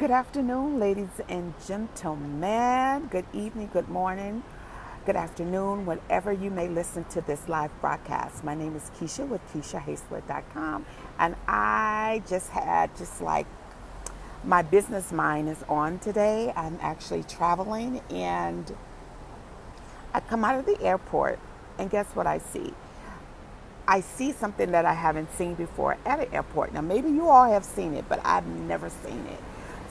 Good afternoon, ladies and gentlemen. Good evening, good morning, good afternoon, whenever you may listen to this live broadcast. My name is Keisha with KeishaHastler.com, and I just had my business mind is on today. I'm actually traveling, and I come out of the airport, and guess what I see? I see something that I haven't seen before at an airport. Now, maybe you all have seen it, but I've never seen it.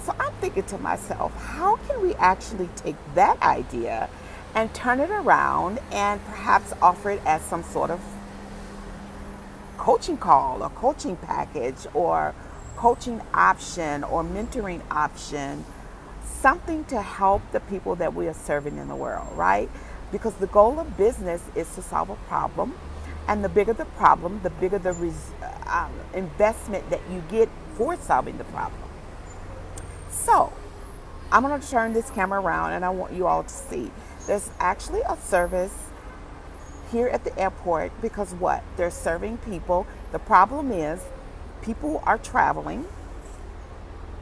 So I'm thinking to myself, how can we actually take that idea and turn it around and perhaps offer it as some sort of coaching call or coaching package or coaching option or mentoring option, something to help the people that we are serving in the world, right? Because the goal of business is to solve a problem. And the bigger the problem, the bigger the investment that you get for solving the problem. So, I'm going to turn this camera around and I want you all to see. There's actually a service here at the airport because what? They're serving people. The problem is people are traveling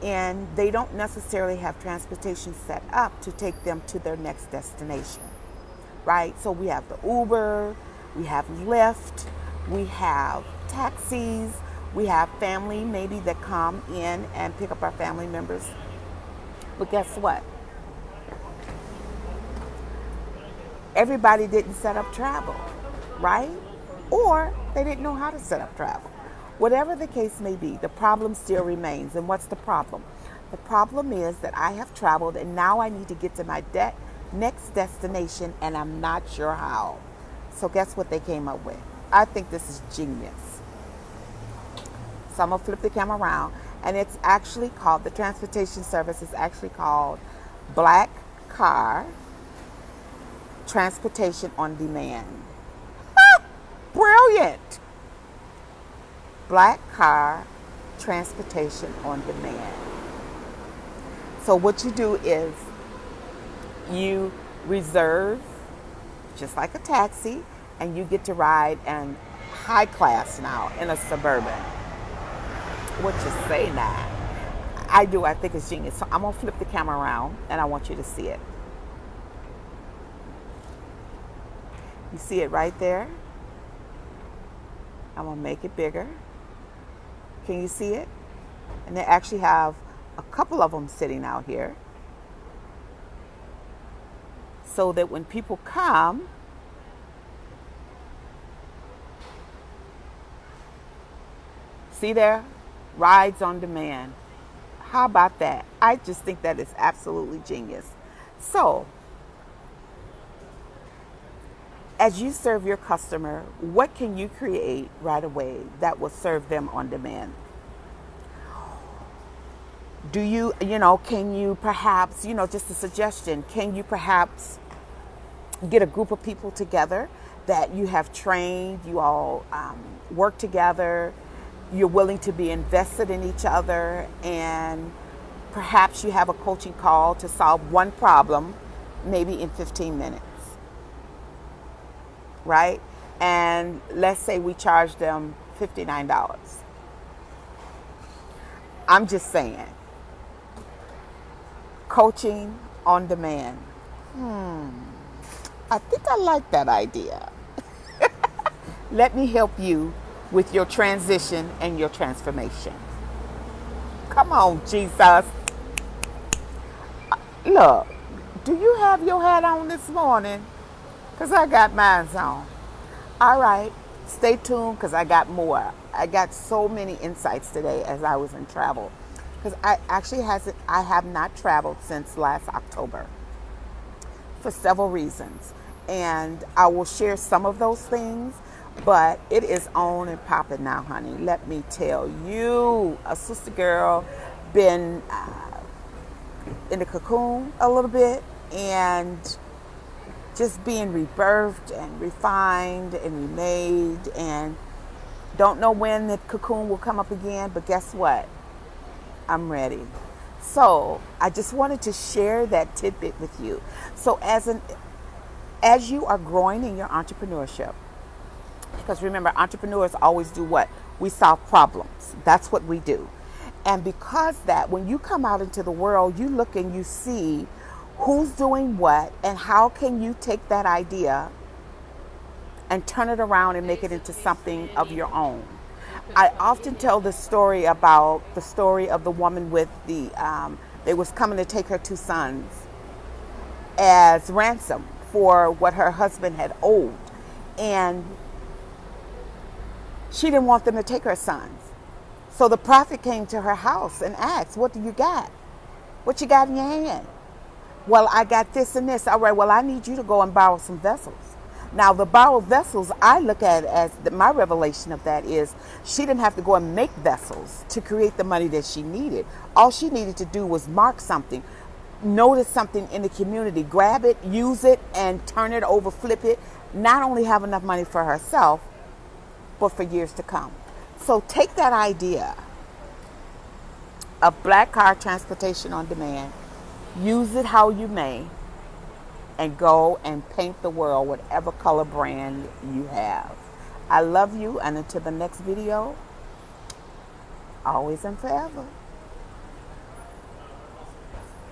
and they don't necessarily have transportation set up to take them to their next destination, right? So we have the Uber, we have Lyft, we have taxis, we have family maybe that come in and pick up our family members. But guess what? Everybody didn't set up travel, right? Or they didn't know how to set up travel. Whatever the case may be, the problem still remains. And what's the problem? The problem is that I have traveled and now I need to get to my next destination and I'm not sure how. So guess what they came up with? I think this is genius. So I'm going to flip the camera around. And it's actually called, the transportation service is actually called Black Car Transportation on Demand. Brilliant! Black Car Transportation on Demand. So what you do is you reserve, just like a taxi, and you get to ride in high class now in a Suburban. What you say now? I do. I think it's genius. So I'm going to flip the camera around and I want you to see it. You see it right there? I'm going to make it bigger. Can you see it? And they actually have a couple of them sitting out here so that when people come, see there? Rides on demand. How about that? I just think that is absolutely genius. So, as you serve your customer, what can you create right away that will serve them on demand? Do you, can you perhaps, just a suggestion, can you perhaps get a group of people together that you have trained, you all work together, you're willing to be invested in each other, and perhaps you have a coaching call to solve one problem, maybe in 15 minutes, right? And let's say we charge them $59. I'm just saying, coaching on demand. I think I like that idea. Let me help you with your transition and your transformation. Come on, Jesus. Look, do you have your hat on this morning? Because I got mine on. All right, stay tuned because I got more. I got so many insights today as I was in travel. Because I have not traveled since last October for several reasons. And I will share some of those things. But it is on and popping now, honey. Let me tell you, a sister girl been in the cocoon a little bit and just being rebirthed and refined and remade, and don't know when the cocoon will come up again, but guess what? I'm ready. So I just wanted to share that tidbit with you. So as you are growing in your entrepreneurship, because remember, entrepreneurs always do what? We solve problems. That's what we do. And because that, when you come out into the world, you look and you see who's doing what and how can you take that idea and turn it around and make it into something of your own. I often tell the story about the story of the woman with they was coming to take her 2 sons as ransom for what her husband had owed. And she didn't want them to take her sons. So the prophet came to her house and asked, what do you got? What you got in your hand? Well, I got this and this. All right, well, I need you to go and borrow some vessels. Now, the borrowed vessels, I look at as my revelation of that is she didn't have to go and make vessels to create the money that she needed. All she needed to do was mark something, notice something in the community, grab it, use it, and turn it over, flip it. Not only have enough money for herself, but for years to come. So take that idea of Black Car Transportation on Demand, use it how you may, and go and paint the world whatever color brand you have. I love you, and until the next video, always and forever.